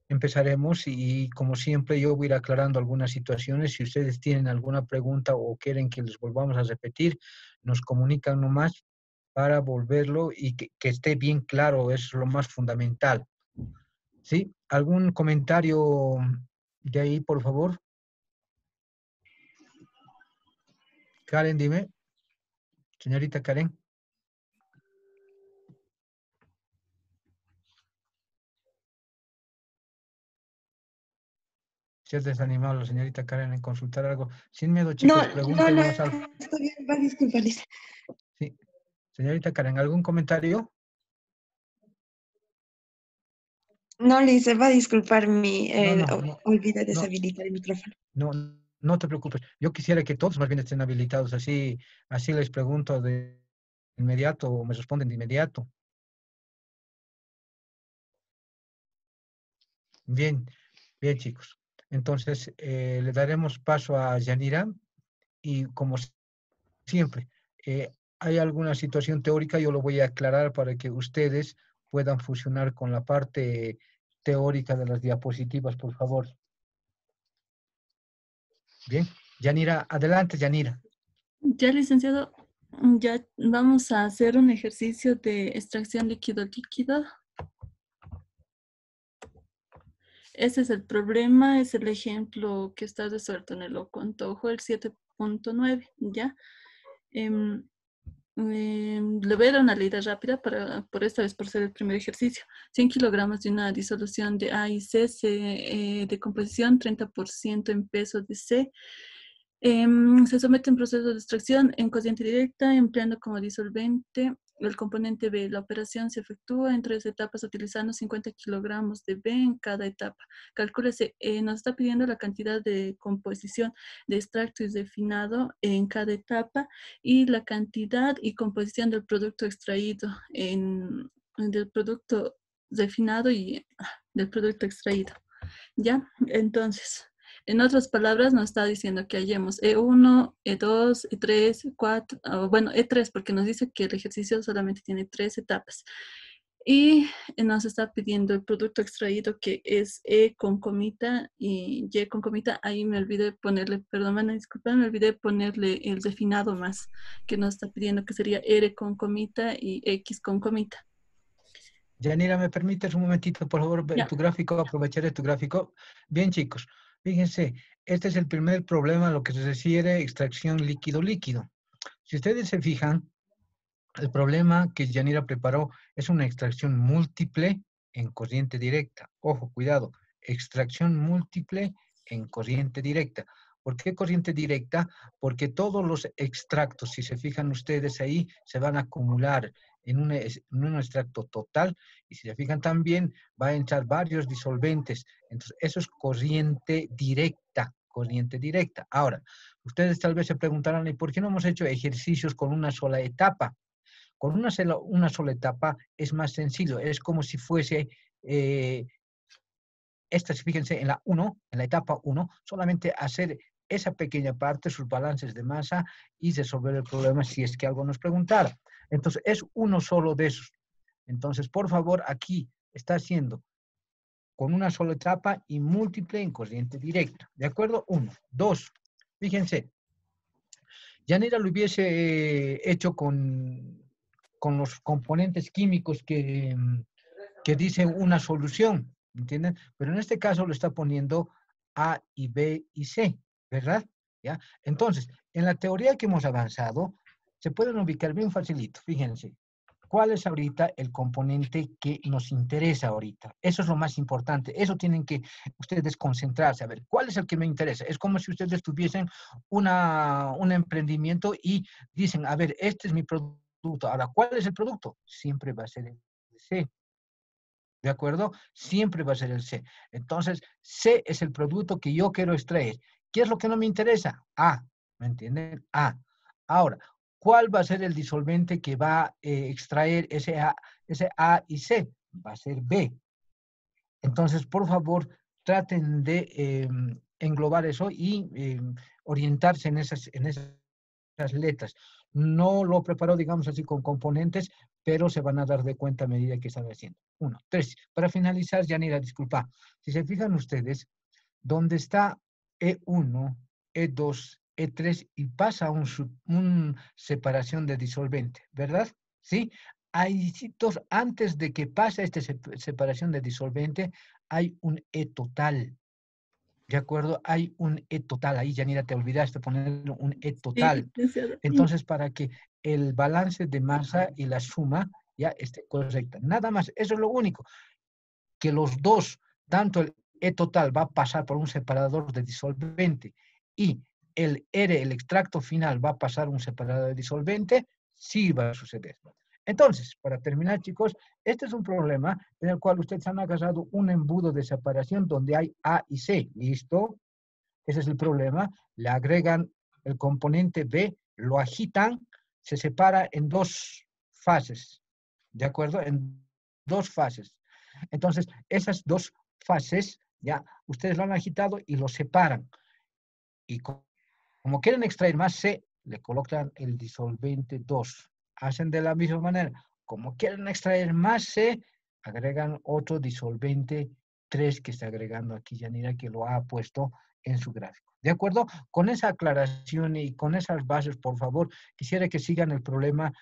empezaremos y como siempre yo voy a ir aclarando algunas situaciones. Si ustedes tienen alguna pregunta o quieren que les volvamos a repetir, nos comunican nomás para volverlo y que esté bien claro, es lo más fundamental. ¿Sí? ¿Algún comentario de ahí, por favor? Karen, dime. Señorita Karen. Si es desanimado la señorita Karen en consultar algo. Sin miedo, No, chicos, no, pregunten no, nomás algo. está bien, va a disculpar, dice. Sí. Señorita Karen, ¿algún comentario? No, Lice, va a disculpar No, no, no, olvidé no, deshabilitar el micrófono. no, no te preocupes. Yo quisiera que todos más bien estén habilitados. Así les pregunto de inmediato o me responden de inmediato. Bien, bien, chicos. Entonces, le daremos paso a Yanira y como siempre, hay alguna situación teórica, yo lo voy a aclarar para que ustedes puedan fusionar con la parte teórica de las diapositivas, por favor. Bien, Yanira, adelante, Yanira. Ya, licenciado, ya vamos a hacer un ejercicio de extracción líquido-líquido. Ese es el problema, es el ejemplo que está resuelto en el Ocontojo, el 7.9, ¿ya? Le voy a dar una leída rápida por esta vez por ser el primer ejercicio. 100 kilogramos de una disolución de A y C, de composición 30% en peso de C. Se somete a un proceso de extracción en corriente directa, empleando como disolvente el componente B. La operación se efectúa en 3 etapas utilizando 50 kilogramos de B en cada etapa. Calcúlese, nos está pidiendo la cantidad de composición de extracto y refinado en cada etapa y la cantidad y composición del producto extraído, del producto refinado y del producto extraído. ¿Ya? Entonces, en otras palabras, nos está diciendo que hallemos E1, E2, E3, E4, bueno, E3, porque nos dice que el ejercicio solamente tiene 3 etapas. Y nos está pidiendo el producto extraído, que es E con comita y Y con comita. Ahí me olvidé ponerle, perdón, van a disculpar, me olvidé ponerle el refinado más, que nos está pidiendo, que sería R con comita y X con comita. Yanira, ¿me permites un momentito, por favor, ver Ya. tu gráfico, aprovecharé tu gráfico? Bien, chicos, fíjense, este es el primer problema a lo que se refiere a extracción líquido-líquido. Si ustedes se fijan, el problema que Yanira preparó es una extracción múltiple en corriente directa. Ojo, cuidado, extracción múltiple en corriente directa. ¿Por qué corriente directa? Porque todos los extractos, si se fijan ustedes ahí, se van a acumular en un extracto total y si se fijan también va a entrar varios disolventes. Entonces, eso es corriente directa, corriente directa. Ahora, ustedes tal vez se preguntarán, ¿y por qué no hemos hecho ejercicios con una sola etapa? Con una sola etapa es más sencillo, es como si fuese, fíjense, en la etapa 1, solamente hacer esa pequeña parte, sus balances de masa y resolver el problema si es que algo nos preguntara. Entonces, es uno solo de esos. Entonces, por favor, aquí está haciendo con una sola etapa y múltiple en corriente directa. ¿De acuerdo? 1. 2. Fíjense, Yanira lo hubiese hecho con los componentes químicos que dicen una solución, ¿entienden? Pero en este caso lo está poniendo A y B y C, ¿verdad? ¿Ya? Entonces, en la teoría que hemos avanzado, se pueden ubicar bien facilito, fíjense. ¿Cuál es ahorita el componente que nos interesa ahorita? Eso es lo más importante. Eso tienen que ustedes concentrarse. A ver, ¿cuál es el que me interesa? Es como si ustedes tuviesen un emprendimiento y dicen, a ver, este es mi producto. Ahora, ¿cuál es el producto? Siempre va a ser el C. ¿De acuerdo? Siempre va a ser el C. Entonces, C es el producto que yo quiero extraer. ¿Qué es lo que no me interesa? A. ¿Me entienden? A. Ahora, ¿cuál va a ser el disolvente que va a extraer ese A y C? Va a ser B. Entonces, por favor, traten de englobar eso y orientarse en esas esas letras. No lo preparó, digamos así, con componentes, pero se van a dar de cuenta a medida que están haciendo. 1, 3. Para finalizar, Yanira, disculpa. Si se fijan ustedes, donde está E1, E2, E3 y pasa un separación de disolvente, ¿verdad? ¿Sí? Hay sitios antes de que pase esta separación de disolvente, hay un E total. ¿De acuerdo? Hay un E total. Ahí, Yanira, te olvidaste poner un E Sí, total. licenciada. Entonces, para que el balance de masa y la suma ya esté correcta. Nada más, eso es lo único. Que los dos, tanto el E total va a pasar por un separador de disolvente y el R, el extracto final, va a pasar un separador de disolvente, sí va a suceder. Entonces, para terminar, chicos, este es un problema en el cual ustedes han agarrado un embudo de separación donde hay A y C. ¿Listo? Ese es el problema. Le agregan el componente B, lo agitan, se separa en dos fases. ¿De acuerdo? En dos fases. Entonces, esas dos fases, ya, ustedes lo han agitado y lo separan. Y como quieren extraer más C, le colocan el disolvente 2. Hacen de la misma manera. Como quieren extraer más C, agregan otro disolvente 3 que está agregando aquí Yanira, que lo ha puesto en su gráfico. ¿De acuerdo? Con esa aclaración y con esas bases, por favor, quisiera que sigan el problema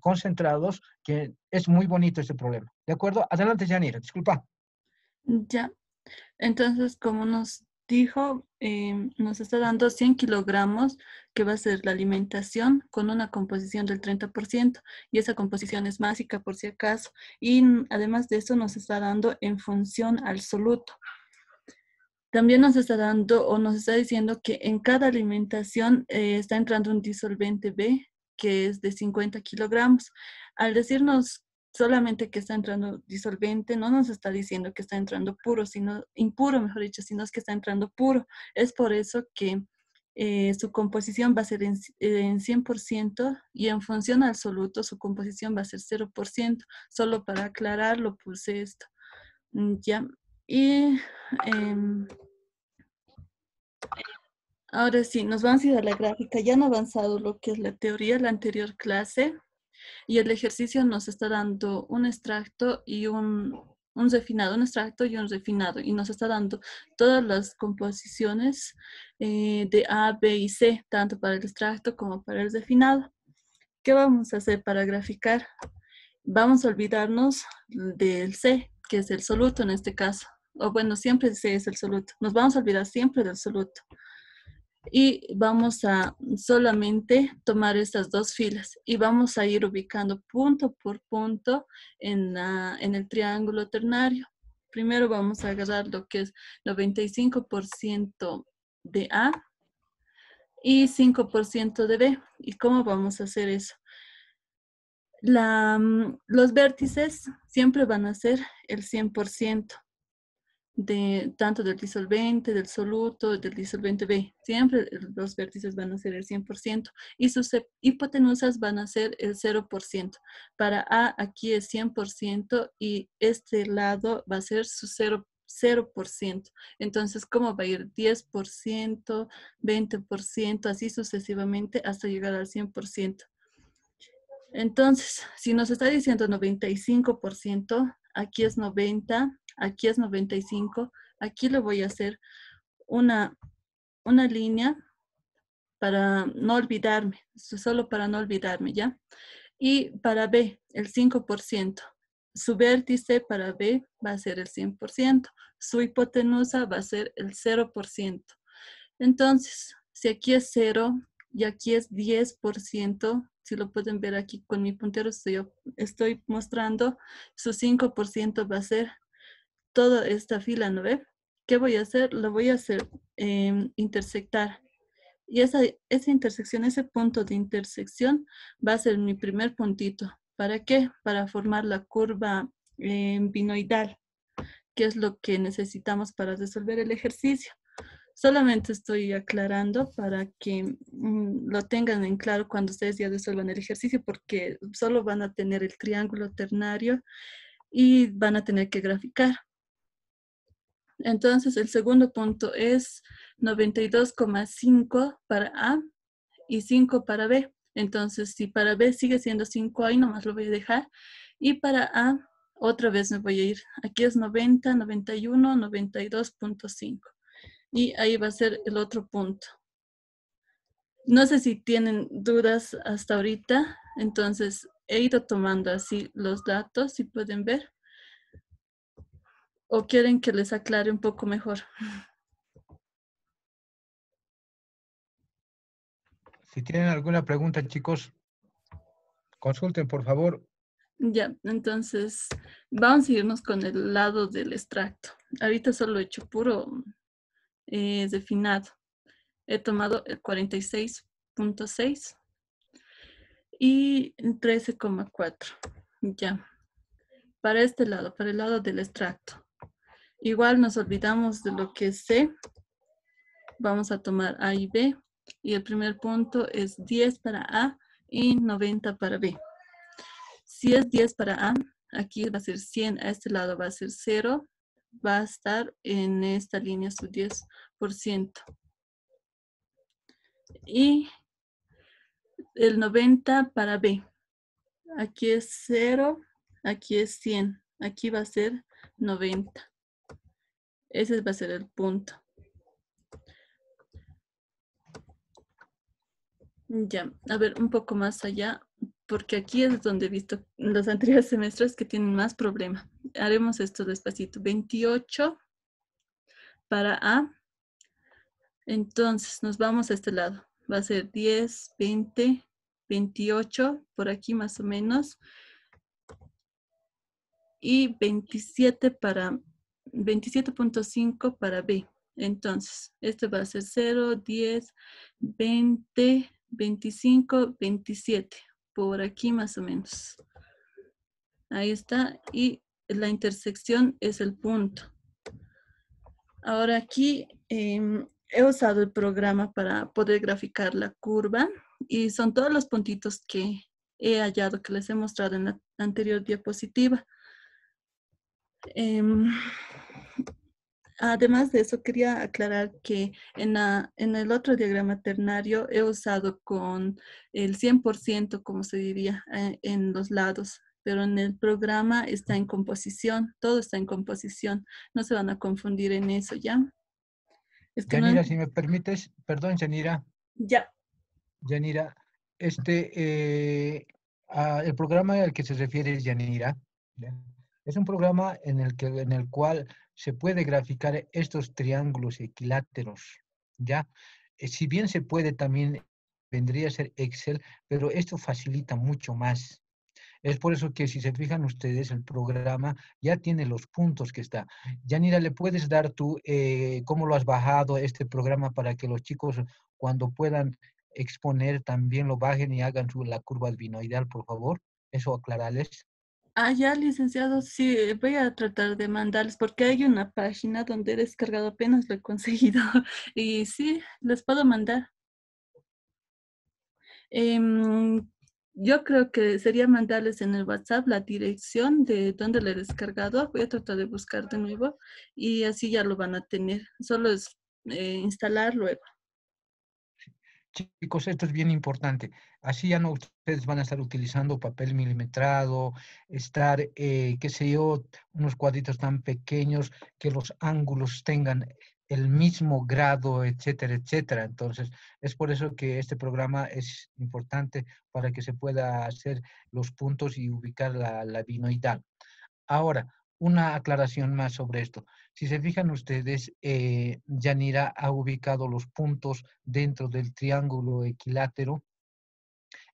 concentrados, que es muy bonito este problema. ¿De acuerdo? Adelante, Yanira, disculpa. Ya. Entonces, como nos dijo, nos está dando 100 kilogramos, que va a ser la alimentación con una composición del 30%, y esa composición es másica por si acaso. Y además de eso nos está dando en función al soluto. También nos está dando o nos está diciendo que en cada alimentación está entrando un disolvente B, que es de 50 kilogramos. Al decirnos solamente que está entrando disolvente, no nos está diciendo que está entrando puro, sino impuro, mejor dicho, sino es que está entrando puro. Es por eso que su composición va a ser en 100% y en función al soluto su composición va a ser 0%. Solo para aclararlo puse esto. Ya. Y ahora sí, nos vamos a ir a la gráfica. Ya han avanzado lo que es la teoría, la anterior clase, y el ejercicio nos está dando un extracto y un refinado, un extracto y un refinado, y nos está dando todas las composiciones de A, B y C, tanto para el extracto como para el refinado. ¿Qué vamos a hacer para graficar? Vamos a olvidarnos del C, que es el soluto en este caso. O bueno, siempre C es el soluto. Nos vamos a olvidar siempre del soluto. Y vamos a solamente tomar estas dos filas y vamos a ir ubicando punto por punto en el triángulo ternario. Primero vamos a agarrar lo que es 95% de A y 5% de B. ¿Y cómo vamos a hacer eso? Los vértices siempre van a ser el 100%. Tanto del disolvente, del soluto, del disolvente B. Siempre los vértices van a ser el 100% y sus hipotenusas van a ser el 0%. Para A aquí es 100% y este lado va a ser su 0%. Entonces, ¿cómo va a ir? 10%, 20%, así sucesivamente hasta llegar al 100%. Entonces, si nos está diciendo 95%, aquí es 90, aquí es 95, aquí le voy a hacer una línea para no olvidarme, solo para no olvidarme, ¿ya? Y para B, el 5%. Su vértice para B va a ser el 100%, su hipotenusa va a ser el 0%. Entonces, si aquí es 0 y aquí es 10%, si lo pueden ver aquí con mi puntero estoy mostrando, su 5% va a ser toda esta fila, ¿no ve? ¿Qué voy a hacer? Lo voy a hacer intersectar. Y esa intersección, ese punto de intersección va a ser mi primer puntito. ¿Para qué? Para formar la curva binoidal, que es lo que necesitamos para resolver el ejercicio. Solamente estoy aclarando para que lo tengan en claro cuando ustedes ya resuelvan el ejercicio, porque solo van a tener el triángulo ternario y van a tener que graficar. Entonces, el segundo punto es 92,5 para A y 5 para B. Entonces, si para B sigue siendo 5 ahí, nomás lo voy a dejar. Y para A, otra vez me voy a ir. Aquí es 90, 91, 92.5. Y ahí va a ser el otro punto. No sé si tienen dudas hasta ahorita. Entonces, he ido tomando así los datos, si pueden ver. ¿O quieren que les aclare un poco mejor? Si tienen alguna pregunta, chicos, consulten, por favor. Ya, entonces vamos a irnos con el lado del extracto. Ahorita solo he hecho puro definado. He tomado el 46.6 y 13,4. Ya, para este lado, para el lado del extracto. Igual nos olvidamos de lo que es C. Vamos a tomar A y B. Y el primer punto es 10 para A y 90 para B. Si es 10 para A, aquí va a ser 100, a este lado va a ser 0, va a estar en esta línea su 10%. Y el 90 para B, aquí es 0, aquí es 100, aquí va a ser 90. Ese va a ser el punto. Ya, a ver, un poco más allá, porque aquí es donde he visto los anteriores semestres que tienen más problema. Haremos esto despacito. 28 para A. Entonces, nos vamos a este lado. Va a ser 10, 20, 28, por aquí más o menos. Y 27 para 27.5 para B. Entonces, este va a ser 0, 10, 20, 25, 27. Por aquí más o menos. Ahí está. Y la intersección es el punto. Ahora aquí he usado el programa para poder graficar la curva y son todos los puntitos que he hallado, que les he mostrado en la anterior diapositiva. Además de eso, quería aclarar que en el otro diagrama ternario he usado con el 100%, como se diría, en los lados, pero en el programa está en composición, todo está en composición. No se van a confundir en eso, ¿ya? Es que no... Yanira, si me permites, perdón, Yanira. Ya. Yanira, el programa al que se refiere es Yanira. ¿Ya? Es un programa en el cual se puede graficar estos triángulos equiláteros, ¿ya? Si bien se puede también, vendría a ser Excel, pero esto facilita mucho más. Es por eso que si se fijan ustedes, el programa ya tiene los puntos que está. Yanira, ¿le puedes dar tú cómo lo has bajado este programa para que los chicos cuando puedan exponer también lo bajen y hagan la curva advinoidal, por favor? Eso aclararles. Ah, ya, licenciado, sí, voy a tratar de mandarles porque hay una página donde he descargado, apenas lo he conseguido. Y sí, les puedo mandar. Em, yo creo que sería mandarles en el WhatsApp la dirección de donde lo he descargado. Voy a tratar de buscar de nuevo y así ya lo van a tener. Solo es instalar luego. Chicos, esto es bien importante. Así ya no ustedes van a estar utilizando papel milimetrado, estar, qué sé yo, unos cuadritos tan pequeños que los ángulos tengan el mismo grado, etcétera, etcétera. Entonces, es por eso que este programa es importante para que se pueda hacer los puntos y ubicar la binoidal. Ahora, una aclaración más sobre esto. Si se fijan ustedes, Yanira ha ubicado los puntos dentro del triángulo equilátero.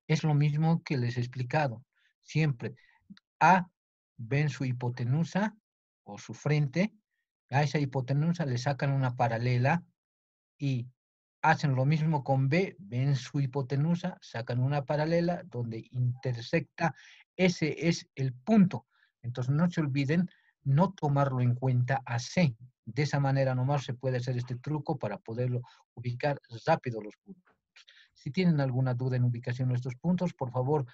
Es lo mismo que les he explicado. Siempre A ven su hipotenusa o su frente. A esa hipotenusa le sacan una paralela y hacen lo mismo con B, ven su hipotenusa, sacan una paralela donde intersecta. Ese es el punto. Entonces no se olviden no tomarlo en cuenta a C. De esa manera nomás se puede hacer este truco para poderlo ubicar rápido los puntos. Si tienen alguna duda en ubicación de estos puntos, por favor,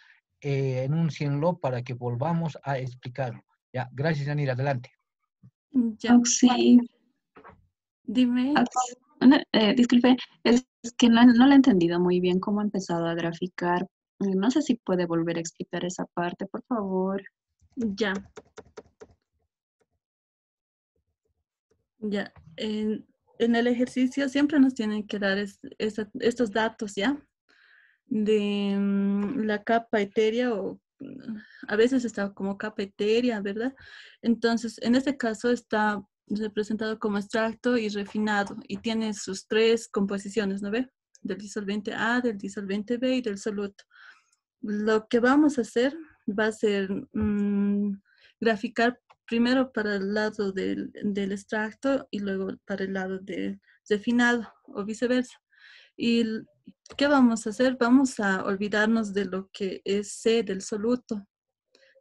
enúncienlo para que volvamos a explicarlo. Ya, gracias, Yanira. Adelante. Ya, Sí. dime. Disculpe, Es que no lo he entendido muy bien cómo ha empezado a graficar. No sé si puede volver a explicar esa parte, por favor. Ya, ya. En el ejercicio siempre nos tienen que dar estos datos, ¿ya? De la capa etérea o a veces está como capa etérea, ¿verdad? Entonces, en este caso está representado como extracto y refinado y tiene sus tres composiciones, ¿no ve? Del disolvente A, del disolvente B y del soluto. Lo que vamos a hacer va a ser graficar primero para el lado del extracto y luego para el lado del refinado o viceversa. ¿Y qué vamos a hacer? Vamos a olvidarnos de lo que es C del soluto.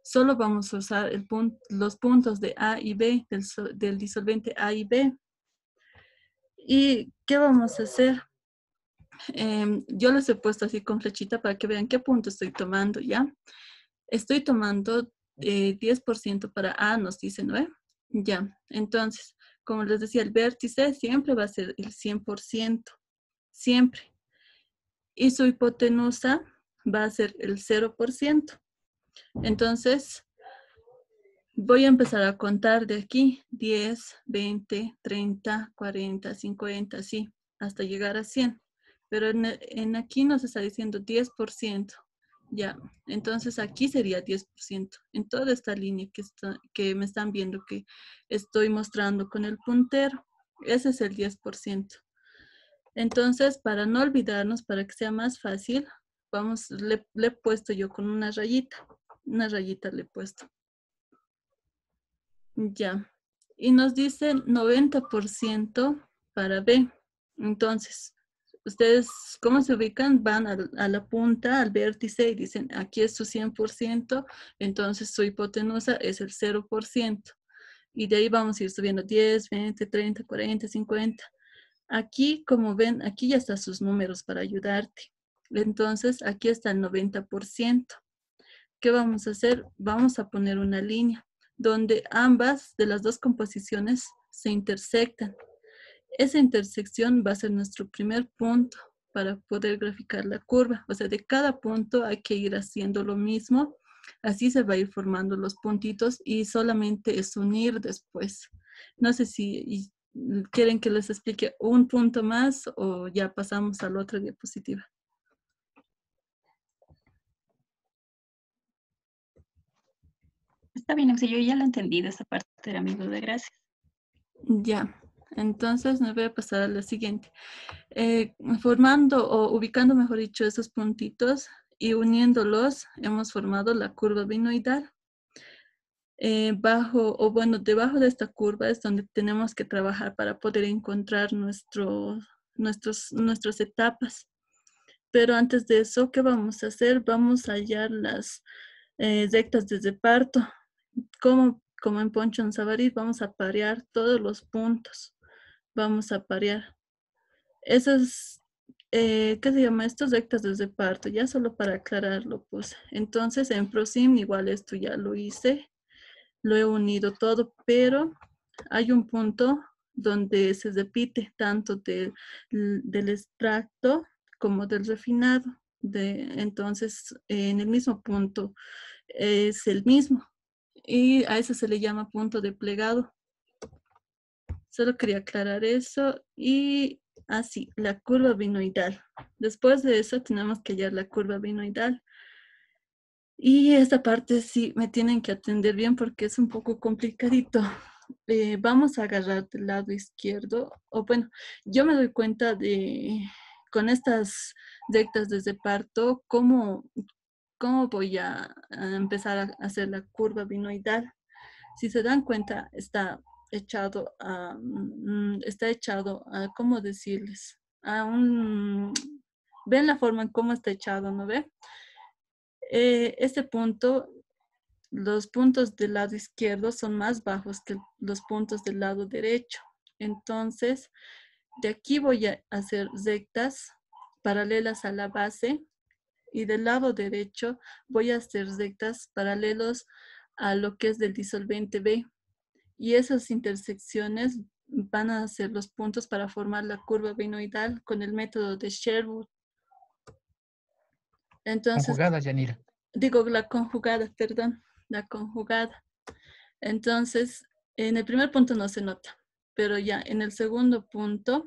Solo vamos a usar los puntos de A y B, del disolvente A y B. ¿Y qué vamos a hacer? Yo les he puesto así con flechita para que vean qué punto estoy tomando, ¿ya? Estoy tomando 10% para A, nos dice, ¿no? Ya, entonces, como les decía, el vértice siempre va a ser el 100%, siempre. Y su hipotenusa va a ser el 0%. Entonces, voy a empezar a contar de aquí, 10, 20, 30, 40, 50, así, hasta llegar a 100. Pero en aquí nos está diciendo 10%. Ya, entonces aquí sería 10%. En toda esta línea que me están viendo que estoy mostrando con el puntero, ese es el 10%. Entonces, para no olvidarnos, para que sea más fácil, le he puesto yo con una rayita le he puesto. Ya. Y nos dice 90% para B. Entonces, ustedes, ¿cómo se ubican? Van a la punta, al vértice y dicen, aquí es su 100%, entonces su hipotenusa es el 0%. Y de ahí vamos a ir subiendo 10, 20, 30, 40, 50. Aquí, como ven, aquí ya están sus números para ayudarte. Entonces, aquí está el 90%. ¿Qué vamos a hacer? Vamos a poner una línea donde ambas de las dos composiciones se intersectan. Esa intersección va a ser nuestro primer punto para poder graficar la curva. O sea, de cada punto hay que ir haciendo lo mismo. Así se va a ir formando los puntitos y solamente es unir después. No sé si quieren que les explique un punto más o ya pasamos a la otra diapositiva. Está bien, Axel, yo ya lo he entendido, esa parte era mi duda, gracias. Ya, entonces me voy a pasar a la siguiente. Formando o ubicando, mejor dicho, esos puntitos y uniéndolos, hemos formado la curva binoidal. Debajo de esta curva es donde tenemos que trabajar para poder encontrar nuestras etapas. Pero antes de eso, ¿qué vamos a hacer? Vamos a hallar las rectas de reparto. Como en Poncho en Sabarit, vamos a parear todos los puntos. Vamos a parear. Esas, ¿qué se llama? Estas rectas de reparto, ya solo para aclararlo, pues. Entonces, en ProSim, igual esto ya lo hice. Lo he unido todo, pero hay un punto donde se repite tanto del extracto como del refinado. Entonces, en el mismo punto es el mismo. Y a eso se le llama punto de plegado. Solo quería aclarar eso. Y así, la curva binoidal. Después de eso tenemos que hallar la curva binoidal. Y esta parte sí me tienen que atender bien porque es un poco complicadito. Vamos a agarrar del lado izquierdo. O bueno, yo me doy cuenta con estas rectas de reparto, cómo voy a empezar a hacer la curva binoidal. Si se dan cuenta, está echado ¿cómo decirles? ¿Ven la forma en cómo está echado, no ve? Este punto, los puntos del lado izquierdo son más bajos que los puntos del lado derecho. Entonces, de aquí voy a hacer rectas paralelas a la base y del lado derecho voy a hacer rectas paralelos a lo que es del disolvente B. Y esas intersecciones van a ser los puntos para formar la curva binoidal con el método de Sherwood. Entonces, Conjugada, Yanira. digo la conjugada, perdón, la conjugada. Entonces, en el primer punto no se nota, pero ya en el segundo punto,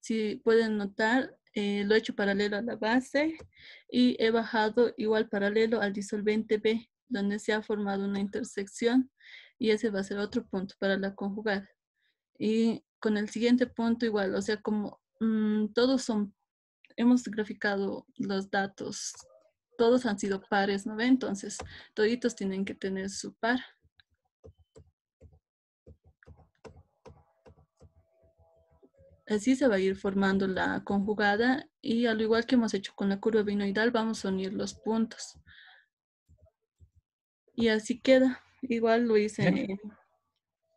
si pueden notar, lo he hecho paralelo a la base y he bajado igual paralelo al disolvente B, donde se ha formado una intersección y ese va a ser otro punto para la conjugada. Y con el siguiente punto igual, o sea, como todos son, hemos graficado los datos, todos han sido pares, ¿no ve? Entonces, toditos tienen que tener su par. Así se va a ir formando la conjugada y al igual que hemos hecho con la curva binoidal, vamos a unir los puntos. Y así queda. Igual lo hice. Yanira,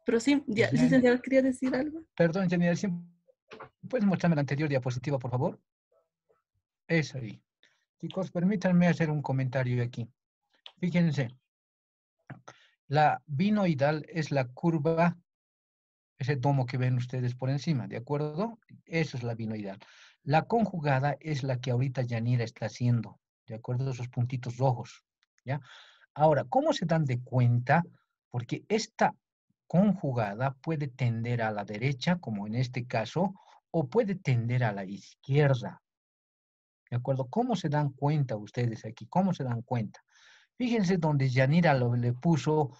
Pero sí, ya, licenciada, ¿quería decir algo? perdón, Yanira, ¿puedes mostrarme la anterior diapositiva, por favor? Es ahí. Chicos, permítanme hacer un comentario aquí. Fíjense, la binoidal es la curva, ese domo que ven ustedes por encima, ¿de acuerdo? Eso es la binoidal. La conjugada es la que ahorita Yanira está haciendo, ¿de acuerdo? Esos puntitos rojos, ¿ya? Ahora, ¿cómo se dan de cuenta? Porque esta conjugada puede tender a la derecha, como en este caso, o puede tender a la izquierda, ¿de acuerdo? ¿Cómo se dan cuenta ustedes aquí? ¿Cómo se dan cuenta? Fíjense donde Yanira le puso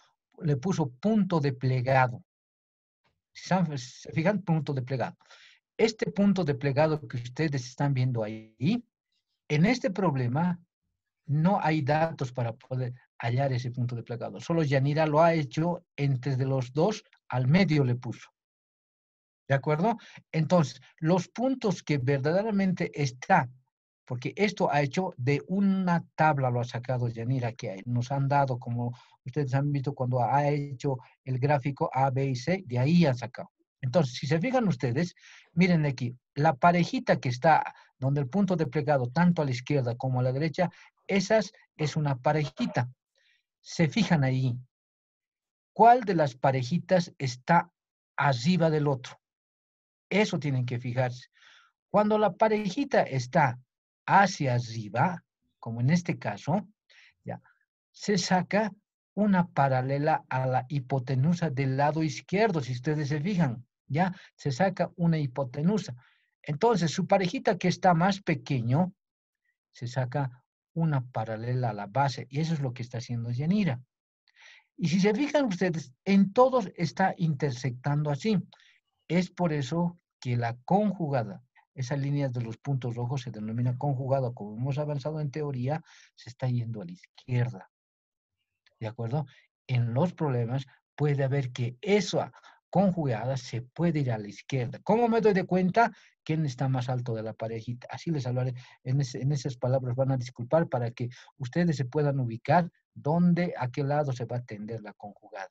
punto de plegado. ¿Se fijan? Punto de plegado. Este punto de plegado que ustedes están viendo ahí, en este problema no hay datos para poder hallar ese punto de plegado. Solo Yanira lo ha hecho entre de los dos, al medio le puso. ¿De acuerdo? Entonces, los puntos que verdaderamente está, porque esto ha hecho de una tabla, lo ha sacado Yanira, que nos han dado, como ustedes han visto cuando ha hecho el gráfico A, B y C, de ahí han sacado. Entonces, si se fijan ustedes, miren aquí, la parejita que está donde el punto de plegado, tanto a la izquierda como a la derecha, esas es una parejita. Se fijan ahí, ¿cuál de las parejitas está arriba del otro? Eso tienen que fijarse. Cuando la parejita está hacia arriba, como en este caso, ya, se saca una paralela a la hipotenusa del lado izquierdo, si ustedes se fijan, ya, se saca una hipotenusa. Entonces, su parejita que está más pequeño, se saca una paralela a la base, y eso es lo que está haciendo Yanira. Y si se fijan ustedes, en todos está intersectando así. Es por eso que la conjugada, esas líneas de los puntos rojos se denomina conjugada, como hemos avanzado en teoría, se está yendo a la izquierda. ¿De acuerdo? En los problemas puede haber que esa conjugada se puede ir a la izquierda. ¿Cómo me doy de cuenta quién está más alto de la parejita? Así les hablaré. En esas palabras van a disculpar para que ustedes se puedan ubicar dónde, a qué lado se va a tender la conjugada.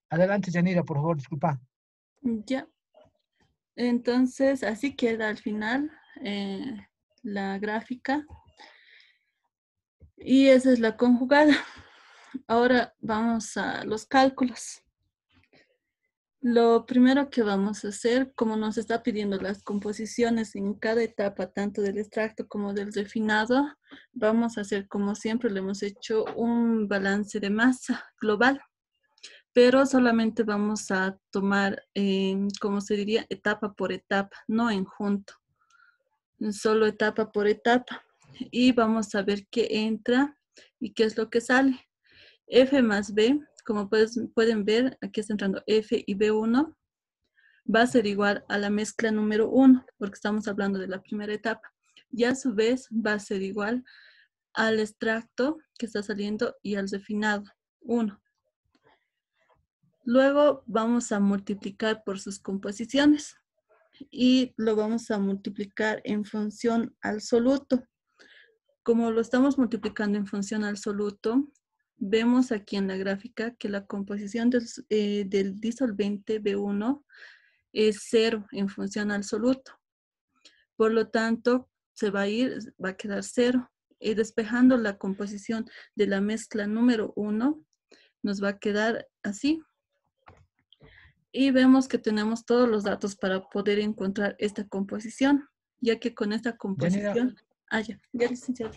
Adelante, Yanira, por favor, disculpa. Ya. Entonces, así queda al final la gráfica. Y esa es la conjugada. Ahora vamos a los cálculos. Lo primero que vamos a hacer, como nos está pidiendo las composiciones en cada etapa, tanto del extracto como del refinado, vamos a hacer como siempre lo hemos hecho, un balance de masa global. Pero solamente vamos a tomar, como se diría, etapa por etapa, no en junto, solo etapa por etapa. Y vamos a ver qué entra y qué es lo que sale. F más B, como pueden ver, aquí está entrando F y B1, va a ser igual a la mezcla número 1, porque estamos hablando de la primera etapa. Y a su vez va a ser igual al extracto que está saliendo y al refinado, 1. Luego vamos a multiplicar por sus composiciones y lo vamos a multiplicar en función al soluto. Como lo estamos multiplicando en función al soluto, vemos aquí en la gráfica que la composición del disolvente B1 es 0 en función al soluto. Por lo tanto, va a quedar 0. Y despejando la composición de la mezcla número 1, nos va a quedar así. Y vemos que tenemos todos los datos para poder encontrar esta composición, ya que con esta Yanira, composición... Ah, ya licenciado.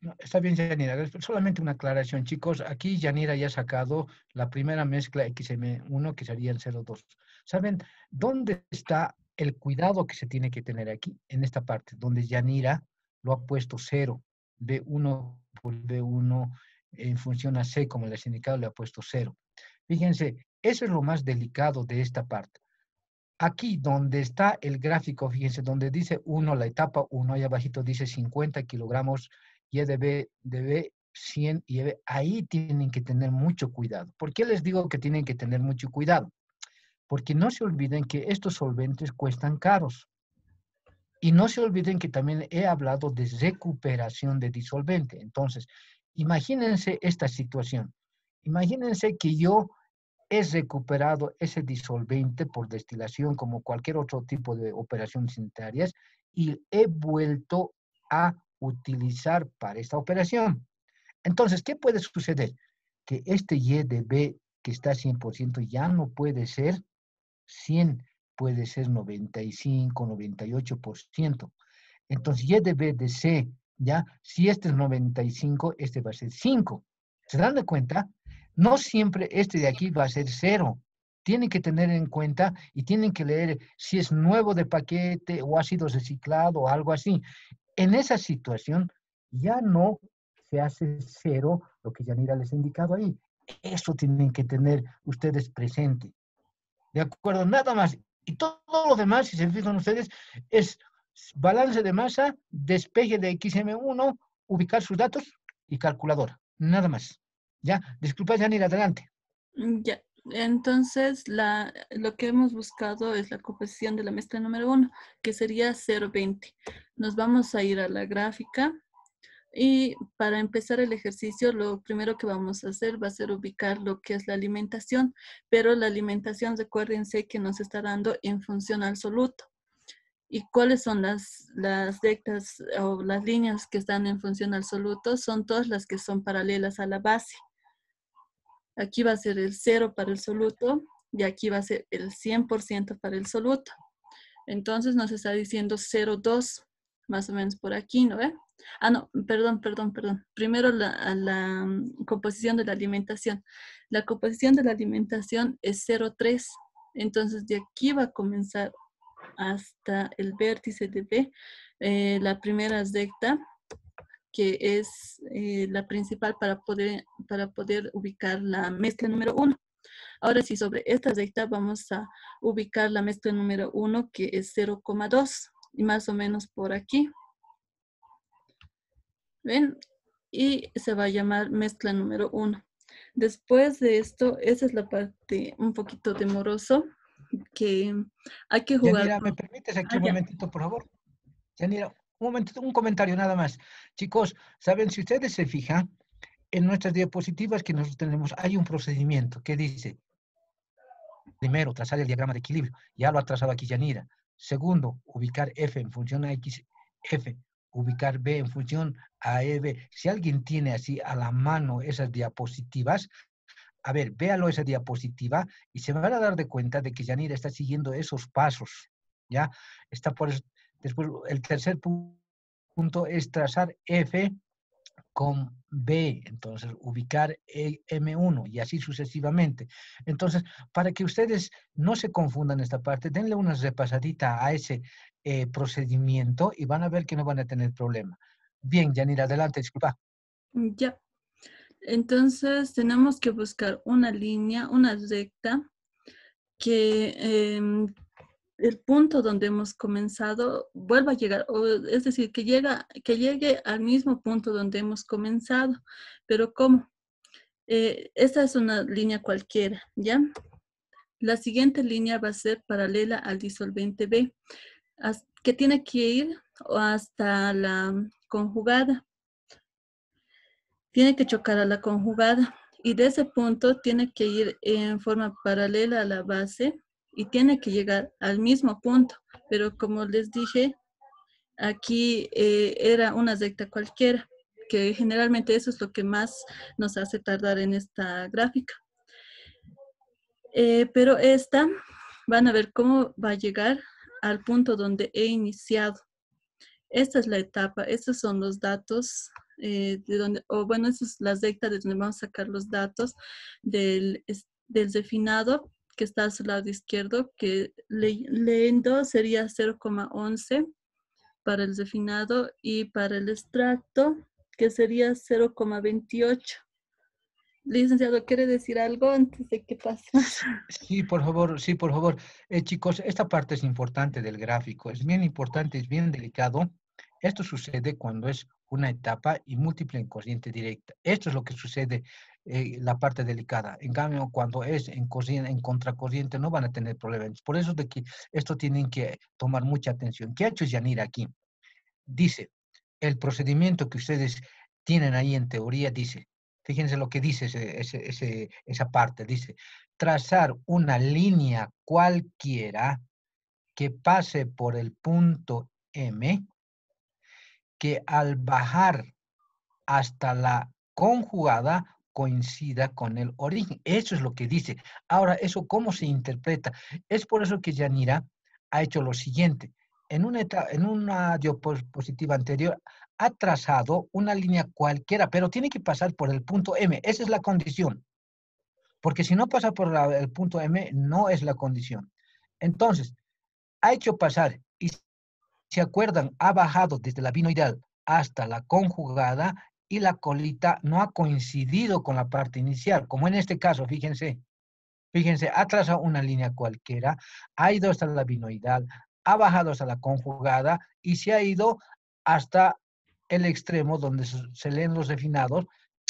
no, está bien, Yanira. Solamente una aclaración, chicos. Aquí Yanira ya ha sacado la primera mezcla XM1, que sería el 0,2. ¿Saben dónde está el cuidado que se tiene que tener aquí? En esta parte, donde Yanira lo ha puesto 0, B1 por B1 en función a C, como les he indicado, le ha puesto 0. Fíjense, eso es lo más delicado de esta parte. Aquí donde está el gráfico, fíjense, donde dice 1, la etapa 1, ahí abajito dice 50 kilogramos, Y de B 100, y EB, ahí tienen que tener mucho cuidado. ¿Por qué les digo que tienen que tener mucho cuidado? Porque no se olviden que estos solventes cuestan caros. Y no se olviden que también he hablado de recuperación de disolvente. Entonces, imagínense esta situación. Imagínense que yo he recuperado ese disolvente por destilación como cualquier otro tipo de operaciones sanitarias y he vuelto a utilizar para esta operación. Entonces, ¿qué puede suceder? Que este Y de B que está 100% ya no puede ser 100, puede ser 95, 98%. Entonces, Y de B de C, ya, si este es 95, este va a ser 5. ¿Se dan de cuenta? No siempre este de aquí va a ser 0. Tienen que tener en cuenta y tienen que leer si es nuevo de paquete o ha sido reciclado o algo así. En esa situación ya no se hace 0, lo que Yanira les ha indicado ahí. Eso tienen que tener ustedes presente. ¿De acuerdo? Nada más. Y todo lo demás, si se fijan ustedes, es balance de masa, despeje de XM1, ubicar sus datos y calculadora. Nada más. Ya, disculpa, Yanira, adelante. Ya, entonces lo que hemos buscado es la composición de la mezcla número 1, que sería 0,20. Nos vamos a ir a la gráfica y para empezar el ejercicio lo primero que vamos a hacer va a ser ubicar lo que es la alimentación, pero la alimentación, recuérdense que nos está dando en función al soluto. ¿Y cuáles son las rectas o las líneas que están en función al soluto? Son todas las que son paralelas a la base. Aquí va a ser el 0 para el soluto y aquí va a ser el 100% para el soluto. Entonces nos está diciendo 0,2, más o menos por aquí, ¿no ve? Ah, no, perdón. Primero la composición de la alimentación. La composición de la alimentación es 0,3. Entonces de aquí va a comenzar hasta el vértice de B, la primera recta, que es la principal para poder ubicar la mezcla número 1. Ahora sí, sobre esta recta vamos a ubicar la mezcla número 1, que es 0,2, y más o menos por aquí. ¿Ven? Y se va a llamar mezcla número 1. Después de esto, esa es la parte un poquito demoroso, que hay que jugar Yanira, ¿me con... permites aquí Ah, un ya. momentito, por favor? Yanira, un momentito, un comentario nada más. Chicos, ¿saben? Si ustedes se fijan, en nuestras diapositivas que nosotros tenemos hay un procedimiento que dice, primero, trazar el diagrama de equilibrio. Ya lo ha trazado aquí Yanira. Segundo, ubicar F en función a X, F. Ubicar B en función a EB. Si alguien tiene así a la mano esas diapositivas, a ver, véalo esa diapositiva y se van a dar de cuenta de que Yanira está siguiendo esos pasos. ¿Ya? Está por eso. Después, el tercer punto es trazar F con B, entonces ubicar M1 y así sucesivamente. Entonces, para que ustedes no se confundan esta parte, denle una repasadita a ese procedimiento y van a ver que no van a tener problema. Bien, Yanira, adelante, disculpa. Ya. Entonces tenemos que buscar una línea, una recta, que el punto donde hemos comenzado vuelva a llegar, es decir, que llegue al mismo punto donde hemos comenzado. Pero ¿cómo? Esta es una línea cualquiera, ¿ya? La siguiente línea va a ser paralela al disolvente B, que tiene que ir hasta la conjugada. Tiene que chocar a la conjugada y de ese punto tiene que ir en forma paralela a la base y tiene que llegar al mismo punto. Pero como les dije, aquí era una recta cualquiera, que generalmente eso es lo que más nos hace tardar en esta gráfica. Pero esta, van a ver cómo va a llegar al punto donde he iniciado. Esta es la etapa, estos son los datos de donde, o bueno, estas son las rectas de donde vamos a sacar los datos del definado que está a su lado izquierdo, que leyendo sería 0,11 para el definado y para el extracto, que sería 0,28. Licenciado, ¿quiere decir algo antes de que pase? Sí, por favor, sí, por favor. Chicos, esta parte es importante del gráfico. Es bien importante, es bien delicado. Esto sucede cuando es una etapa y múltiple en corriente directa. Esto es lo que sucede, la parte delicada. En cambio, cuando es en contracorriente, no van a tener problemas. Por eso de que esto tienen que tomar mucha atención. ¿Qué ha hecho Yanira aquí? Dice, el procedimiento que ustedes tienen ahí en teoría dice, fíjense lo que dice esa parte, dice, trazar una línea cualquiera que pase por el punto M, que al bajar hasta la conjugada coincida con el origen. Eso es lo que dice. Ahora, ¿eso cómo se interpreta? Es por eso que Yanira ha hecho lo siguiente. En una diapositiva anterior ha trazado una línea cualquiera, pero tiene que pasar por el punto M. Esa es la condición. Porque si no pasa por el punto M, no es la condición. Entonces, ha hecho pasar, y se acuerdan, ha bajado desde la binoidal hasta la conjugada y la colita no ha coincidido con la parte inicial, como en este caso, fíjense, ha trazado una línea cualquiera, ha ido hasta la binoidal, ha bajado hasta la conjugada y se ha ido hasta el extremo donde se leen los refinados,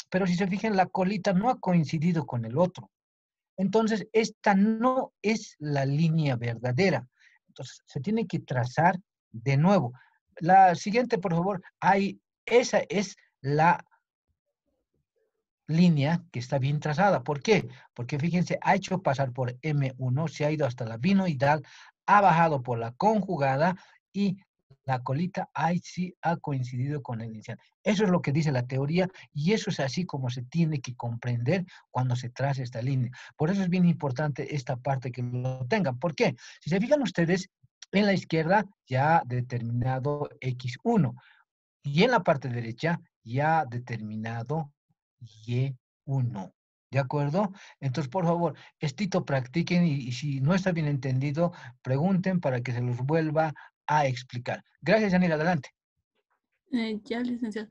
pero si se fijan, la colita no ha coincidido con el otro. Entonces, esta no es la línea verdadera. Entonces, se tiene que trazar de nuevo. La siguiente, por favor, esa es la línea que está bien trazada. ¿Por qué? Porque fíjense, ha hecho pasar por M1, se ha ido hasta la binoidal, ha bajado por la conjugada y la colita ahí sí ha coincidido con el inicial. Eso es lo que dice la teoría y eso es así como se tiene que comprender cuando se traza esta línea. Por eso es bien importante esta parte que lo tengan. ¿Por qué? Si se fijan ustedes, en la izquierda ya determinado X1 y en la parte derecha ya determinado Y1. ¿De acuerdo? Entonces, por favor, estito practiquen y si no está bien entendido, pregunten para que se los vuelva a explicar. Gracias, Yanira. Adelante. Ya, licenciado.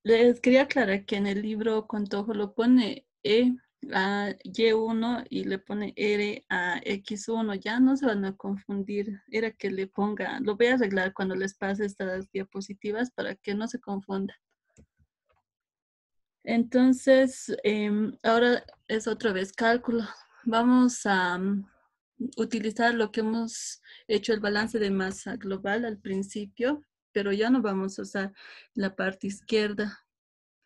Les quería aclarar que en el libro Contojo lo pone E a Y1 y le pone R a X1. Ya no se van a confundir. Era que le ponga, lo voy a arreglar cuando les pase estas diapositivas para que no se confunda. Entonces, ahora es otra vez cálculo. Vamos a utilizar lo que hemos hecho el balance de masa global al principio, pero ya no vamos a usar la parte izquierda,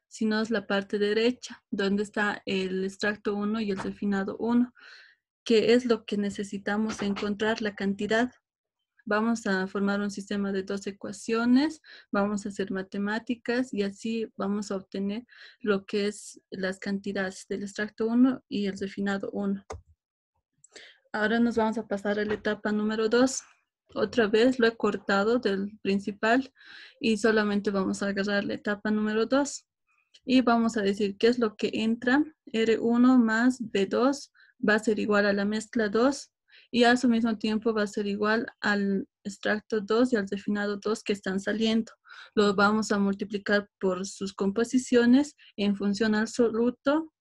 sino es la parte derecha, donde está el extracto 1 y el refinado 1, que es lo que necesitamos encontrar la cantidad. Vamos a formar un sistema de 2 ecuaciones, vamos a hacer matemáticas y así vamos a obtener lo que es las cantidades del extracto 1 y el refinado 1. Ahora nos vamos a pasar a la etapa número 2. Otra vez lo he cortado del principal y solamente vamos a agarrar la etapa número 2. Y vamos a decir qué es lo que entra. R1 más B2 va a ser igual a la mezcla 2 y a su mismo tiempo va a ser igual al extracto 2 y al refinado 2 que están saliendo. Lo vamos a multiplicar por sus composiciones en función al absoluto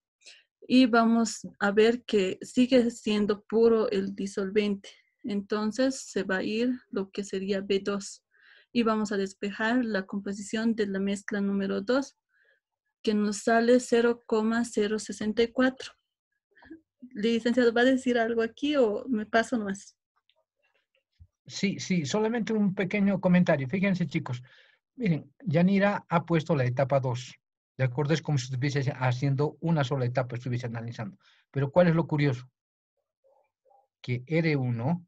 y vamos a ver que sigue siendo puro el disolvente. Entonces se va a ir lo que sería B2 y vamos a despejar la composición de la mezcla número 2 que nos sale 0,064. Licenciado, ¿va a decir algo aquí o me paso nomás? Sí, sí, solamente un pequeño comentario. Fíjense, chicos. Miren, Yanira ha puesto la etapa 2. ¿De acuerdo? Es como si estuviese haciendo una sola etapa, estuviese analizando. Pero ¿cuál es lo curioso? Que R1,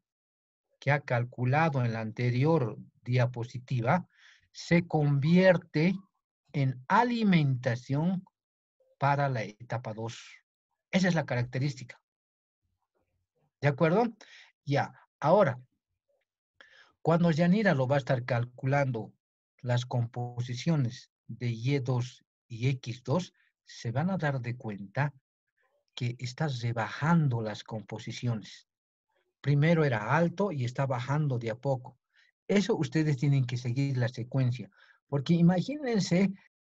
que ha calculado en la anterior diapositiva, se convierte en alimentación para la etapa 2. Esa es la característica. ¿De acuerdo? Ya. Ahora, cuando Yanira lo va a estar calculando las composiciones de Y2 y X2, se van a dar de cuenta que estás rebajando las composiciones. Primero era alto y está bajando de a poco. Eso ustedes tienen que seguir la secuencia, porque imagínense